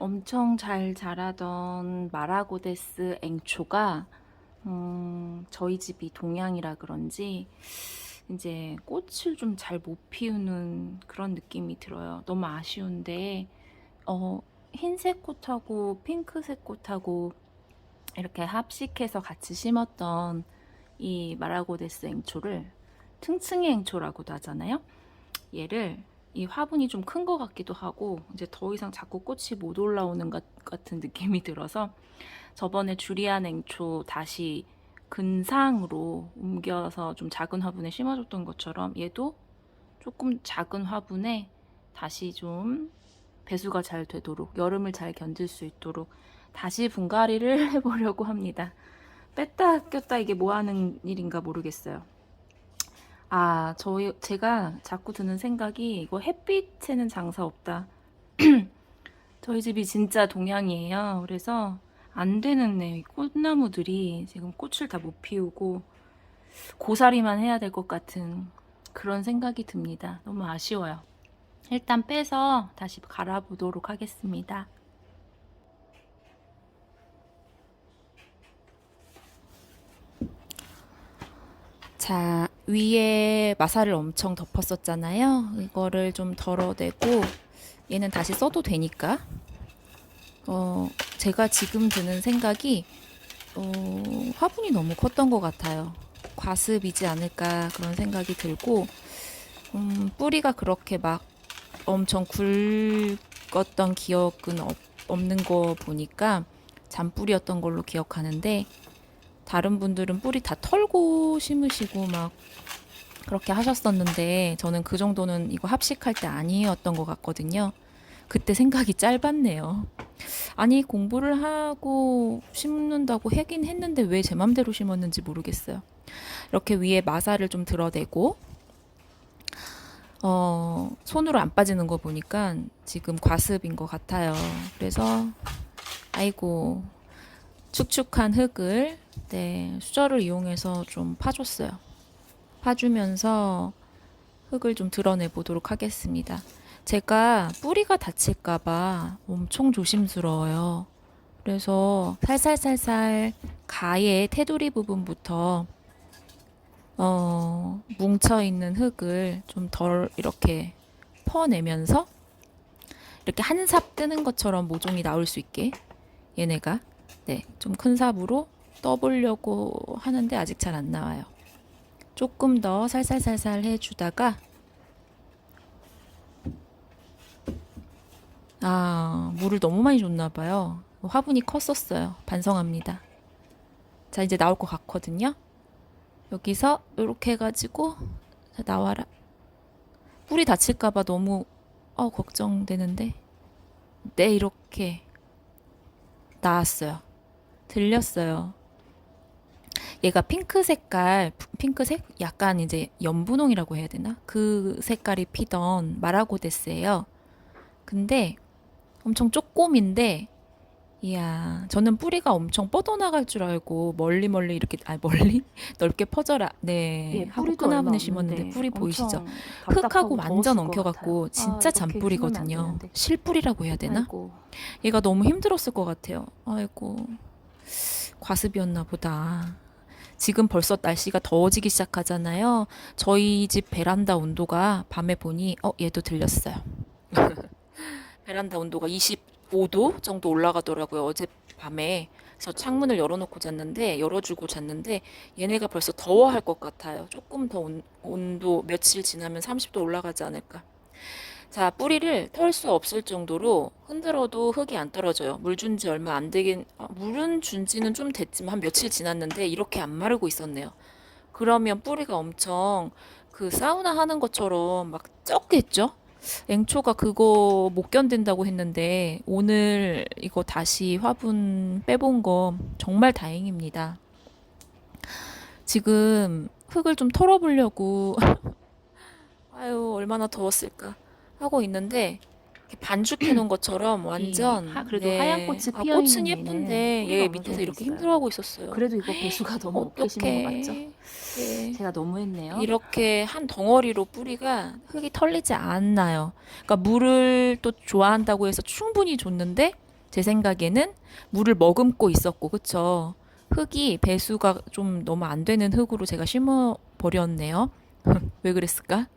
엄청 잘 자라던 마라고데스 앵초가 저희 집이 동양이라 그런지 이제 꽃을 좀 잘 못 피우는 그런 느낌이 들어요. 너무 아쉬운데 흰색 꽃하고 핑크색 꽃하고 이렇게 합식해서 같이 심었던 이 마라고데스 앵초를 층층이 앵초라고도 하잖아요. 얘를 이 화분이 좀 큰 것 같기도 하고 이제 더 이상 자꾸 꽃이 못 올라오는 것 같은 느낌이 들어서 저번에 주리안 앵초 다시 근상으로 옮겨서 좀 작은 화분에 심어줬던 것처럼 얘도 조금 작은 화분에 다시 좀 배수가 잘 되도록 여름을 잘 견딜 수 있도록 다시 분갈이를 해보려고 합니다. 뺐다 꼈다 이게 뭐 하는 일인가 모르겠어요. 제가 자꾸 드는 생각이 이거 햇빛에는 장사 없다. 저희 집이 진짜 동양이에요. 그래서 안 되는 이 꽃나무들이 지금 꽃을 다 못 피우고 고사리만 해야 될 것 같은 그런 생각이 듭니다. 너무 아쉬워요. 일단 빼서 다시 갈아보도록 하겠습니다. 자, 위에 마사를 엄청 덮었었잖아요. 이거를 좀 덜어내고 얘는 다시 써도 되니까 제가 지금 드는 생각이 화분이 너무 컸던 것 같아요. 과습이지 않을까 그런 생각이 들고 뿌리가 그렇게 막 엄청 굵었던 기억은 없는 거 보니까 잔뿌리였던 걸로 기억하는데 다른 분들은 뿌리 다 털고 심으시고 막 그렇게 하셨었는데 저는 그 정도는 이거 합식할 때 아니었던 것 같거든요. 그때 생각이 짧았네요. 아니 공부를 하고 심는다고 하긴 했는데 왜 제 맘대로 심었는지 모르겠어요. 이렇게 위에 마사를 좀 드러내고 손으로 안 빠지는 거 보니까 지금 과습인 것 같아요. 그래서 아이고 축축한 흙을 수저를 이용해서 좀 파줬어요. 파주면서 흙을 좀 드러내 보도록 하겠습니다. 제가 뿌리가 다칠까봐 엄청 조심스러워요. 그래서 살살살살 가의 테두리 부분부터 뭉쳐있는 흙을 좀 덜 이렇게 퍼내면서 이렇게 한 삽 뜨는 것처럼 모종이 나올 수 있게 얘네가 좀 큰 삽으로 떠보려고 하는데 아직 잘 안 나와요. 조금 더 살살살살 해주다가 물을 너무 많이 줬나 봐요. 화분이 컸었어요. 반성합니다. 자, 이제 나올 것 같거든요. 여기서 이렇게 해가지고 자, 나와라. 뿌리 다칠까봐 너무 걱정되는데 이렇게 나왔어요. 들렸어요. 얘가 핑크 색깔, 핑크색? 약간 이제 연분홍이라고 해야 되나? 그 색깔이 피던 마라고데스예요. 근데 엄청 쪼꼬미인데 이야, 저는 뿌리가 엄청 뻗어나갈 줄 알고 멀리 멀리 이렇게 멀리 넓게 퍼져라 하고 뿌리도 얼마 큰화분에 없는데 심었는데 뿌리 보이시죠? 엄청 흙하고 답답하고 완전 더웠을 것 같아요. 엉켜갖고 진짜 이렇게 심으면 안 잔뿌리거든요. 되는데. 실뿌리라고 해야 되나? 아이고, 얘가 너무 힘들었을 것 같아요. 아이고, 과습이었나 보다. 지금 벌써 날씨가 더워지기 시작하잖아요. 저희 집 베란다 온도가 밤에 보니 얘도 들렸어요. 베란다 온도가 25도 정도 올라가더라고요. 어젯밤에. 그래서 창문을 열어놓고 잤는데 열어주고 잤는데 얘네가 벌써 더워할 것 같아요. 조금 더 온도 며칠 지나면 30도 올라가지 않을까. 자, 뿌리를 털 수 없을 정도로 흔들어도 흙이 안 떨어져요. 물 준 지 얼마 안 되긴, 물은 준 지는 좀 됐지만 한 며칠 지났는데 이렇게 안 마르고 있었네요. 그러면 뿌리가 엄청 그 사우나 하는 것처럼 막 쪘겠죠? 앵초가 그거 못 견딘다고 했는데 오늘 이거 다시 화분 빼본 거 정말 다행입니다. 지금 흙을 좀 털어보려고 아유 얼마나 더웠을까 하고 있는데 이렇게 반죽해 놓은 것처럼 완전 그래도 하얀 꽃이 피어 꽃은 있는 예쁜데 얘는 얘 뿌리가 어느 밑에서 정도 이렇게 있어요. 힘들어하고 있었어요. 그래도 이거 배수가 너무 없게 심은 거 맞죠? 어떡해. 예. 제가 너무했네요. 이렇게 한 덩어리로 뿌리가 흙이 털리지 않나요. 그러니까 물을 또 좋아한다고 해서 충분히 줬는데 제 생각에는 물을 머금고 있었고, 그쵸? 흙이 배수가 좀 너무 안 되는 흙으로 제가 심어 버렸네요. 왜 그랬을까?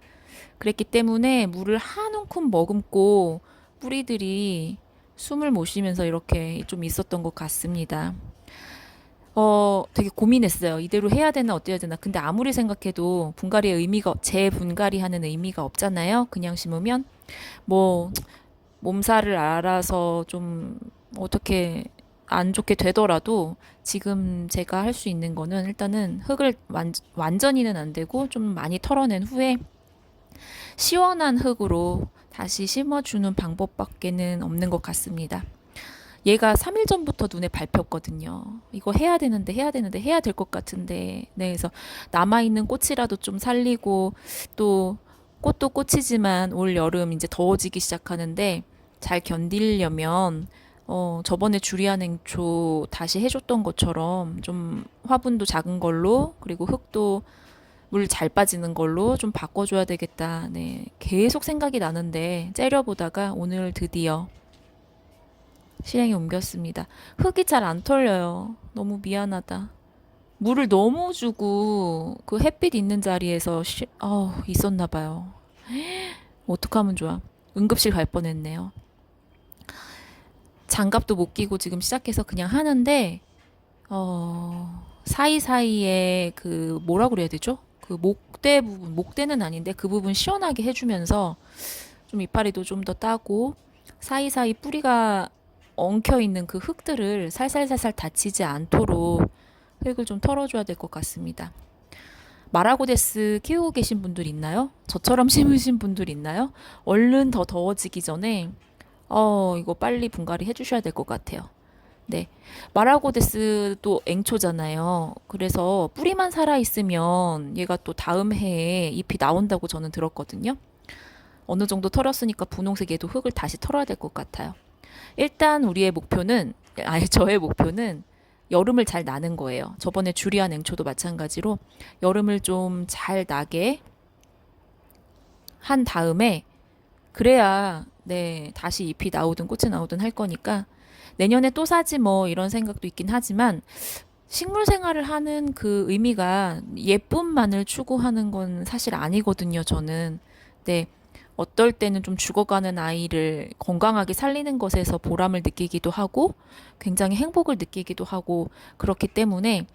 그랬기 때문에 물을 한 움큼 머금고 뿌리들이 숨을 못 쉬면서 이렇게 좀 있었던 것 같습니다. 되게 고민했어요. 이대로 해야 되나 어때야 되나. 근데 아무리 생각해도 분갈이의 의미가, 재분갈이 하는 의미가 없잖아요. 그냥 심으면. 뭐, 몸살을 알아서 좀 어떻게 안 좋게 되더라도 지금 제가 할 수 있는 거는 일단은 흙을 완전히는 안 되고 좀 많이 털어낸 후에 시원한 흙으로 다시 심어주는 방법밖에는 없는 것 같습니다. 얘가 3일 전부터 눈에 밟혔거든요. 이거 해야 되는데 해야 될 것 같은데. 네, 그래서 남아있는 꽃이라도 좀 살리고 또 꽃도 꽃이지만 올 여름 이제 더워지기 시작하는데 잘 견디려면 저번에 주리안 행초 다시 해줬던 것처럼 좀 화분도 작은 걸로 그리고 흙도 물 잘 빠지는 걸로 좀 바꿔줘야 되겠다. 네, 계속 생각이 나는데 째려보다가 오늘 드디어 실행에 옮겼습니다. 흙이 잘 안 털려요. 너무 미안하다. 물을 너무 주고 그 햇빛 있는 자리에서 있었나 봐요. 어떡하면 좋아. 응급실 갈 뻔했네요. 장갑도 못 끼고 지금 시작해서 그냥 하는데 사이사이에 그 뭐라 그래야 되죠? 그 목대 부분, 목대는 아닌데 그 부분 시원하게 해주면서 좀 이파리도 좀 더 따고 사이사이 뿌리가 엉켜 있는 그 흙들을 살살살살 다치지 않도록 흙을 좀 털어줘야 될 것 같습니다. 마라고데스 키우고 계신 분들 있나요? 저처럼 심으신 분들 있나요? 얼른 더 더워지기 전에 이거 빨리 분갈이 해주셔야 될 것 같아요. 네. 마라고데스도 앵초잖아요. 그래서 뿌리만 살아있으면 얘가 또 다음 해에 잎이 나온다고 저는 들었거든요. 어느 정도 털었으니까 분홍색 얘도 흙을 다시 털어야 될 것 같아요. 일단 우리의 목표는, 저의 목표는 여름을 잘 나는 거예요. 저번에 주리안 앵초도 마찬가지로 여름을 좀 잘 나게 한 다음에 그래야 네, 다시 잎이 나오든 꽃이 나오든 할 거니까 내년에 또 사지 뭐 이런 생각도 있긴 하지만 식물 생활을 하는 그 의미가 예쁨만을 추구하는 건 사실 아니거든요, 저는. 네. 어떨 때는 좀 죽어가는 아이를 건강하게 살리는 것에서 보람을 느끼기도 하고 굉장히 행복을 느끼기도 하고 그렇기 때문에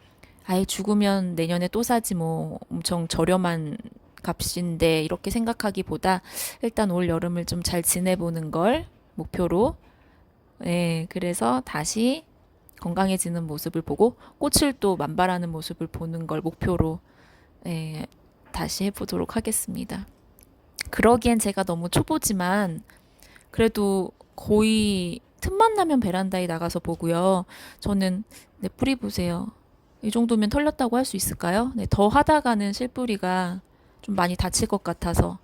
아예 죽으면 내년에 또 사지 뭐 엄청 저렴한 값인데 이렇게 생각하기보다 일단 올 여름을 좀 잘 지내보는 걸 목표로 예, 그래서 다시 건강해지는 모습을 보고 꽃을 또 만발하는 모습을 보는 걸 목표로 예, 다시 해보도록 하겠습니다. 그러기엔 제가 너무 초보지만 그래도 거의 틈만 나면 베란다에 나가서 보고요. 저는 네, 뿌리 보세요. 이 정도면 털렸다고 할 수 있을까요? 네, 더 하다가는 실뿌리가 좀 많이 다칠 것 같아서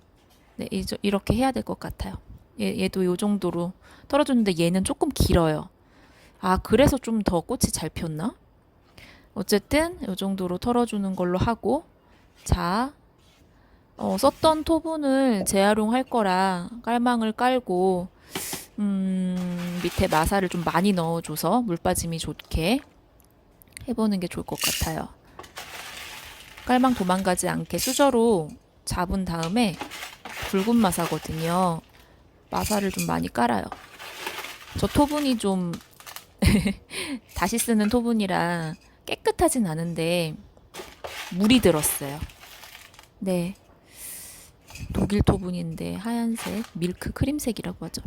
네, 이렇게 해야 될 것 같아요. 얘도 이 정도로 털어줬는데 얘는 조금 길어요. 아, 그래서 좀 더 꽃이 잘 폈나? 어쨌든 이 정도로 털어주는 걸로 하고 자, 썼던 토분을 재활용할 거라 깔망을 깔고 밑에 마사를 좀 많이 넣어줘서 물 빠짐이 좋게 해보는 게 좋을 것 같아요. 깔망 도망가지 않게 수저로 잡은 다음에 붉은 마사거든요. 마사를 좀 많이 깔아요. 저 토분이 좀 다시 쓰는 토분이라 깨끗하진 않은데 물이 들었어요. 네. 독일 토분인데 하얀색, 밀크 크림색이라고 하죠.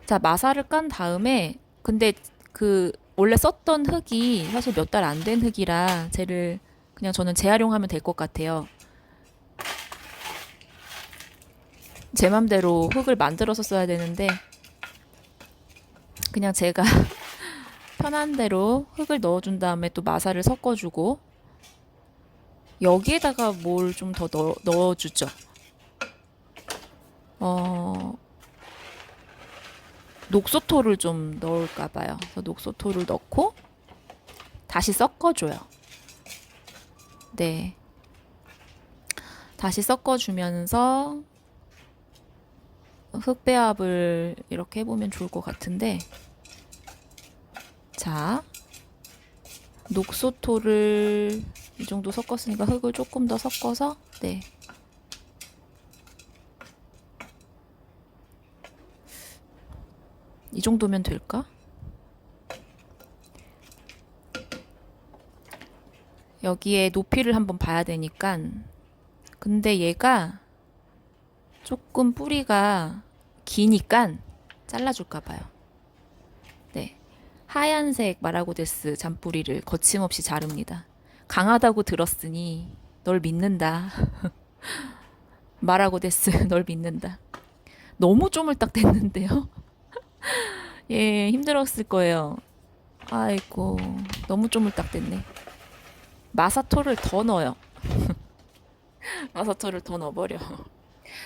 자, 마사를 깐 다음에 근데 그 원래 썼던 흙이 사실 몇 달 안 된 흙이라 쟤를 그냥 저는 재활용하면 될 것 같아요. 제 맘대로 흙을 만들어서 써야 되는데 그냥 제가 편한 대로 흙을 넣어준 다음에 또 마사를 섞어주고 여기에다가 뭘 좀 더 넣어주죠. 녹소토를 좀 넣을까 봐요. 그래서 녹소토를 넣고 다시 섞어줘요. 네. 다시 섞어주면서 흙배합을 이렇게 해보면 좋을 것 같은데 자, 녹소토를 이 정도 섞었으니까 흙을 조금 더 섞어서, 네. 이 정도면 될까? 여기에 높이를 한번 봐야 되니까. 근데 얘가 조금 뿌리가 기니까 잘라줄까 봐요. 네. 하얀색 마라고데스 잔뿌리를 거침없이 자릅니다. 강하다고 들었으니 널 믿는다. 마라고데스 널 믿는다. 너무 쪼물딱 됐는데요? 예, 힘들었을 거예요. 아이고, 너무 쪼물딱 됐네. 마사토를 더 넣어요. 마사토를 더 넣어버려.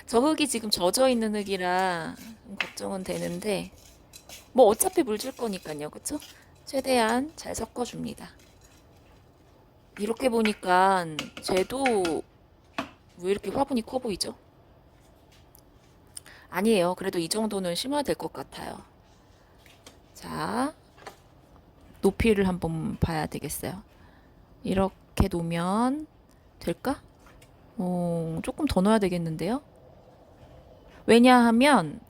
저 흙이 지금 젖어 있는 흙이라 좀 걱정은 되는데, 뭐 어차피 물 줄 거니까요, 그쵸? 최대한 잘 섞어줍니다. 이렇게 보니까 쟤도 왜 이렇게 화분이 커 보이죠? 아니에요. 그래도 이 정도는 심어야 될 것 같아요. 자, 높이를 한번 봐야 되겠어요. 이렇게 놓으면 될까? 조금 더 넣어야 되겠는데요? 왜냐하면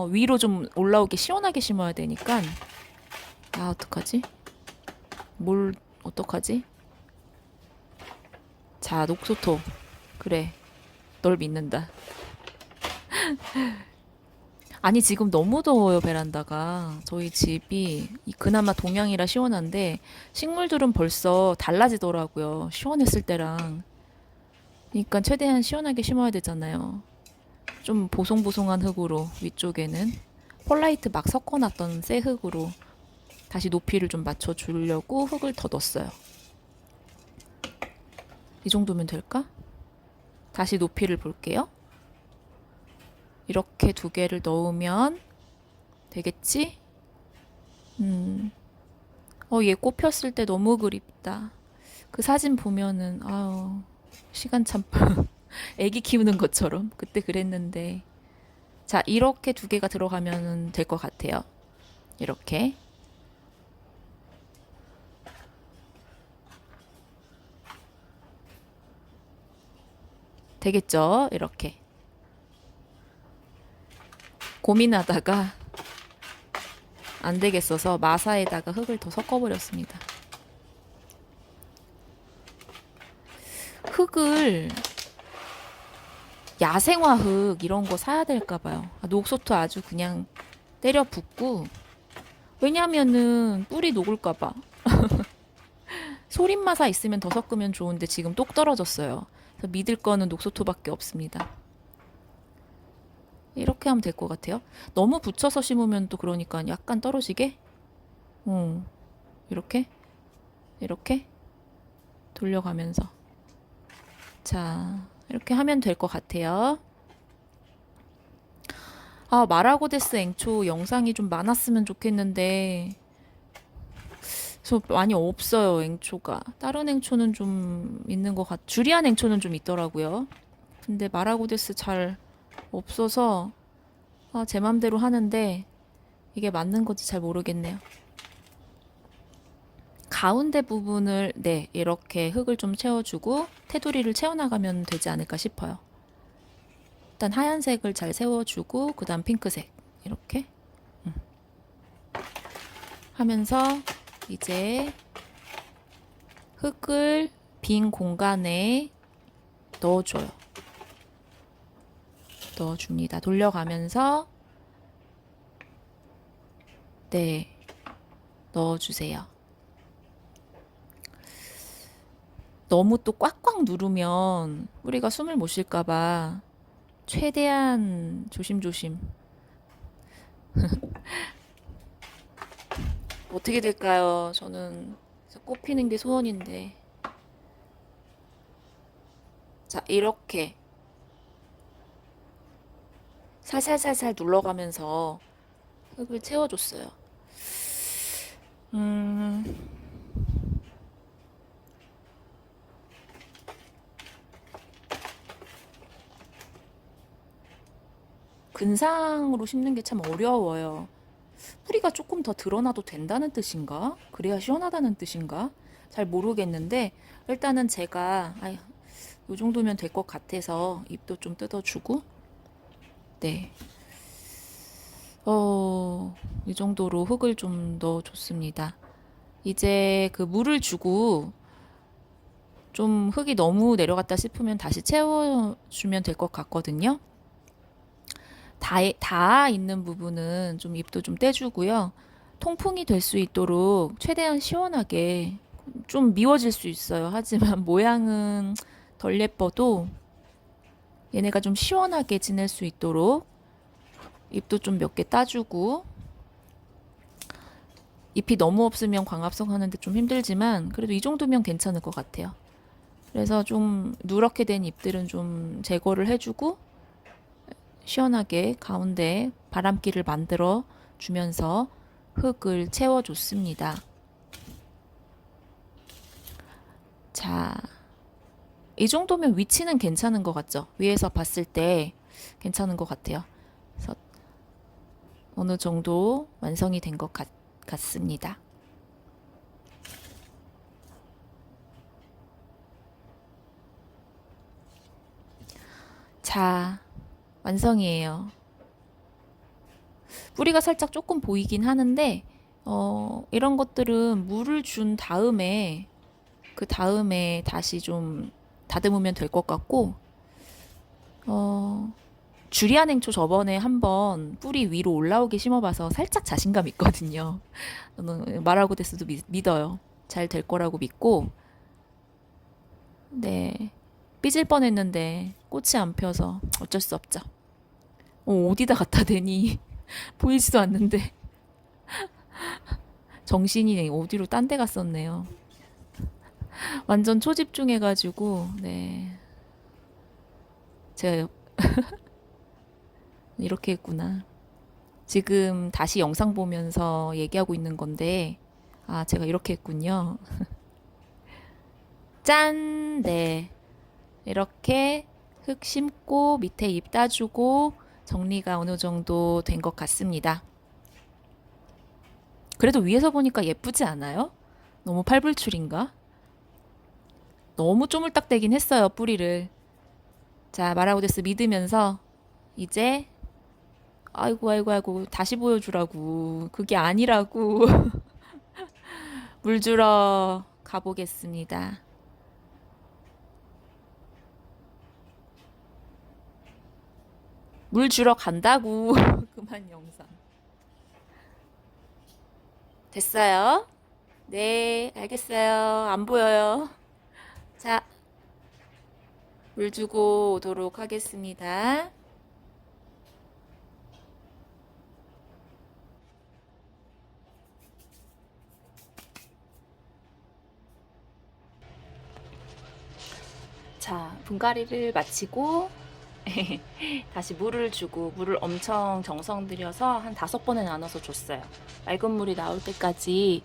위로 좀 올라오게 시원하게 심어야 되니까. 아, 어떡하지? 뭘 어떡하지? 자, 녹소토. 그래. 널 믿는다. 아니, 지금 너무 더워요, 베란다가. 저희 집이 그나마 동양이라 시원한데 식물들은 벌써 달라지더라고요. 시원했을 때랑. 그러니까 최대한 시원하게 심어야 되잖아요. 좀 보송보송한 흙으로 위쪽에는 폴라이트 막 섞어놨던 새 흙으로 다시 높이를 좀 맞춰주려고 흙을 더 넣었어요. 이 정도면 될까? 다시 높이를 볼게요. 이렇게 두 개를 넣으면 되겠지? 얘 꽃 폈을 때 너무 그립다. 그 사진 보면은, 아유, 시간 참, 애기 키우는 것처럼 그때 그랬는데. 자, 이렇게 두 개가 들어가면 될 것 같아요. 이렇게. 되겠죠? 이렇게. 고민하다가 안 되겠어서 마사에다가 흙을 더 섞어버렸습니다. 흙을 야생화 흙 이런 거 사야 될까 봐요. 녹소토 아주 그냥 때려 붓고, 왜냐면은 뿌리 녹을까 봐. 소림마사 있으면 더 섞으면 좋은데 지금 똑 떨어졌어요. 그래서 믿을 거는 녹소토밖에 없습니다. 이렇게 하면 될 것 같아요. 너무 붙여서 심으면 또 그러니까 약간 떨어지게. 이렇게 이렇게 돌려가면서. 자, 이렇게 하면 될 것 같아요. 아, 마라고데스 앵초 영상이 좀 많았으면 좋겠는데 저 많이 없어요, 앵초가. 다른 앵초는 좀 있는 것 주리안 앵초는 좀 있더라고요. 근데 마라고데스 잘 없어서 제 맘대로 하는데 이게 맞는 건지 잘 모르겠네요. 가운데 부분을 네, 이렇게 흙을 좀 채워주고 테두리를 채워나가면 되지 않을까 싶어요. 일단 하얀색을 잘 세워주고 그 다음 핑크색 이렇게 하면서 이제 흙을 빈 공간에 넣어줘요. 넣어줍니다. 돌려가면서 네, 넣어주세요. 너무 또 꽉꽉 누르면 뿌리가 숨을 못 쉴까봐 최대한 조심조심. 어떻게 될까요? 저는 꽃 피는 게 소원인데. 자, 이렇게 살살살살 눌러가면서 흙을 채워줬어요. 근상으로 심는 게 참 어려워요. 뿌리가 조금 더 드러나도 된다는 뜻인가? 그래야 시원하다는 뜻인가? 잘 모르겠는데 일단은 제가 요 정도면 될 것 같아서 잎도 좀 뜯어주고 네. 이 정도로 흙을 좀 넣어줬습니다. 이제 그 물을 주고 좀 흙이 너무 내려갔다 싶으면 다시 채워주면 될 것 같거든요. 다 있는 부분은 좀 잎도 좀 떼주고요. 통풍이 될 수 있도록 최대한 시원하게 좀 미워질 수 있어요. 하지만 모양은 덜 예뻐도 얘네가 좀 시원하게 지낼 수 있도록 잎도 좀 몇 개 따주고 잎이 너무 없으면 광합성 하는데 좀 힘들지만 그래도 이 정도면 괜찮을 것 같아요. 그래서 좀 누렇게 된 잎들은 좀 제거를 해주고 시원하게 가운데 바람길을 만들어 주면서 흙을 채워줬습니다. 자, 이 정도면 위치는 괜찮은 것 같죠? 위에서 봤을 때 괜찮은 것 같아요. 그래서 어느 정도 완성이 된 것 같습니다. 자, 완성이에요. 뿌리가 살짝 조금 보이긴 하는데, 이런 것들은 물을 준 다음에, 그 다음에 다시 좀 다듬으면 될 것 같고, 주리안 행초 저번에 한번 뿌리 위로 올라오게 심어봐서 살짝 자신감 있거든요. 저는 마라고데스도 믿어요. 잘 될 거라고 믿고, 네. 삐질 뻔했는데 꽃이 안 펴서 어쩔 수 없죠. 어디다 갖다 대니 보이지도 않는데 정신이 어디로 딴 데 갔었네요. 완전 초집중해가지고 네 제가 이렇게 했구나. 지금 다시 영상 보면서 얘기하고 있는 건데 제가 이렇게 했군요. 짠! 네. 이렇게 흙 심고 밑에 잎 따주고 정리가 어느 정도 된 것 같습니다. 그래도 위에서 보니까 예쁘지 않아요? 너무 팔불출인가? 너무 쪼물딱대긴 했어요, 뿌리를. 자, 마라고데스 믿으면서 이제 아이고 다시 보여주라고. 그게 아니라고. 물 주러 가보겠습니다. 물 주러 간다고. 그만 영상. 됐어요? 네, 알겠어요. 안 보여요. 자, 물 주고 오도록 하겠습니다. 자, 분갈이를 마치고 다시 물을 주고 물을 엄청 정성 들여서 한 5번에 나눠서 줬어요. 맑은 물이 나올 때까지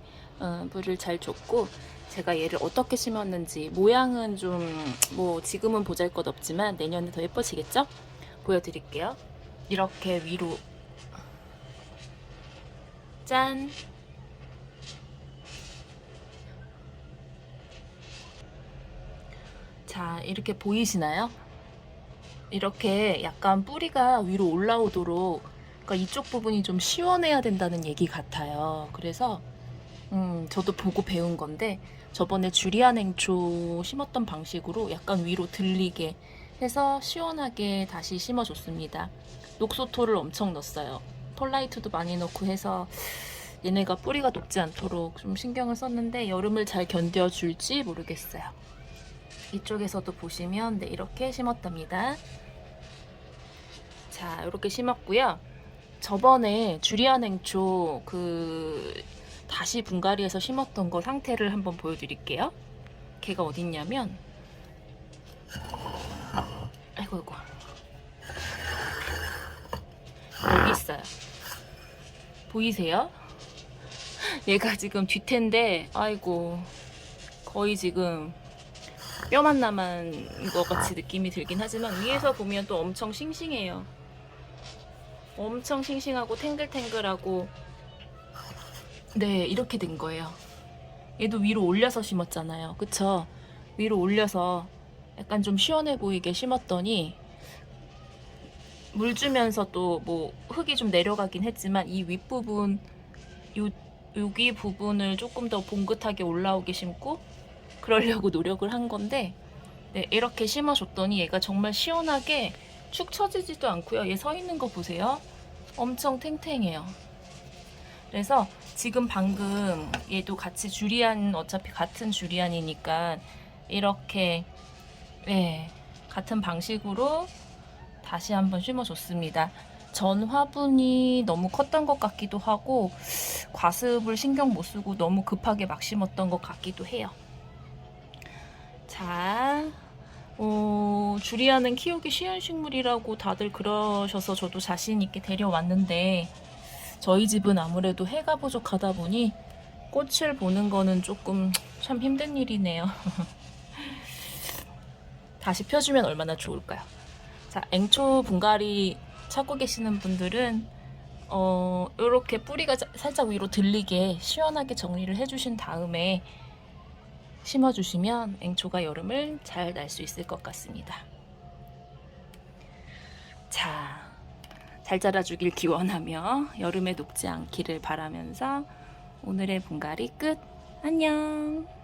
물을 잘 줬고 제가 얘를 어떻게 심었는지 모양은 좀 뭐 지금은 보잘것없지만 내년에 더 예뻐지겠죠? 보여드릴게요. 이렇게 위로 짠! 자, 이렇게 보이시나요? 이렇게 약간 뿌리가 위로 올라오도록 그러니까 이쪽 부분이 좀 시원해야 된다는 얘기 같아요. 그래서 저도 보고 배운 건데 저번에 주리안 행초 심었던 방식으로 약간 위로 들리게 해서 시원하게 다시 심어줬습니다. 녹소토를 엄청 넣었어요. 펄라이트도 많이 넣고 해서 얘네가 뿌리가 녹지 않도록 좀 신경을 썼는데 여름을 잘 견뎌줄지 모르겠어요. 이쪽에서도 보시면 네, 이렇게 심었답니다. 자, 이렇게 심었고요. 저번에 주리안 행초 다시 분갈이해서 심었던 거 상태를 한번 보여드릴게요. 걔가 어딨냐면 아이고 여기 있어요. 보이세요? 얘가 지금 뒤태인데 아이고 거의 지금 뼈만 남은 것 같이 느낌이 들긴 하지만 위에서 보면 또 엄청 싱싱해요. 엄청 싱싱하고 탱글탱글하고 네, 이렇게 된 거예요. 얘도 위로 올려서 심었잖아요. 그쵸? 위로 올려서 약간 좀 시원해 보이게 심었더니 물 주면서 또 뭐 흙이 좀 내려가긴 했지만 이 윗부분 여기 부분을 조금 더 봉긋하게 올라오게 심고 그러려고 노력을 한 건데 네, 이렇게 심어줬더니 얘가 정말 시원하게 축 처지지도 않고요. 얘 서 있는 거 보세요. 엄청 탱탱해요. 그래서 지금 방금 얘도 같이 주리안 어차피 같은 주리안이니까 이렇게 네, 같은 방식으로 다시 한번 심어줬습니다. 전 화분이 너무 컸던 것 같기도 하고 과습을 신경 못 쓰고 너무 급하게 막 심었던 것 같기도 해요. 자, 주리안은 키우기 쉬운 식물이라고 다들 그러셔서 저도 자신 있게 데려왔는데 저희 집은 아무래도 해가 부족하다 보니 꽃을 보는 거는 조금 참 힘든 일이네요. 다시 펴주면 얼마나 좋을까요? 자, 앵초 분갈이 찾고 계시는 분들은 이렇게 뿌리가 살짝 위로 들리게 시원하게 정리를 해주신 다음에 심어주시면 앵초가 여름을 잘 날 수 있을 것 같습니다. 자, 잘 자라주길 기원하며 여름에 녹지 않기를 바라면서 오늘의 분갈이 끝. 안녕.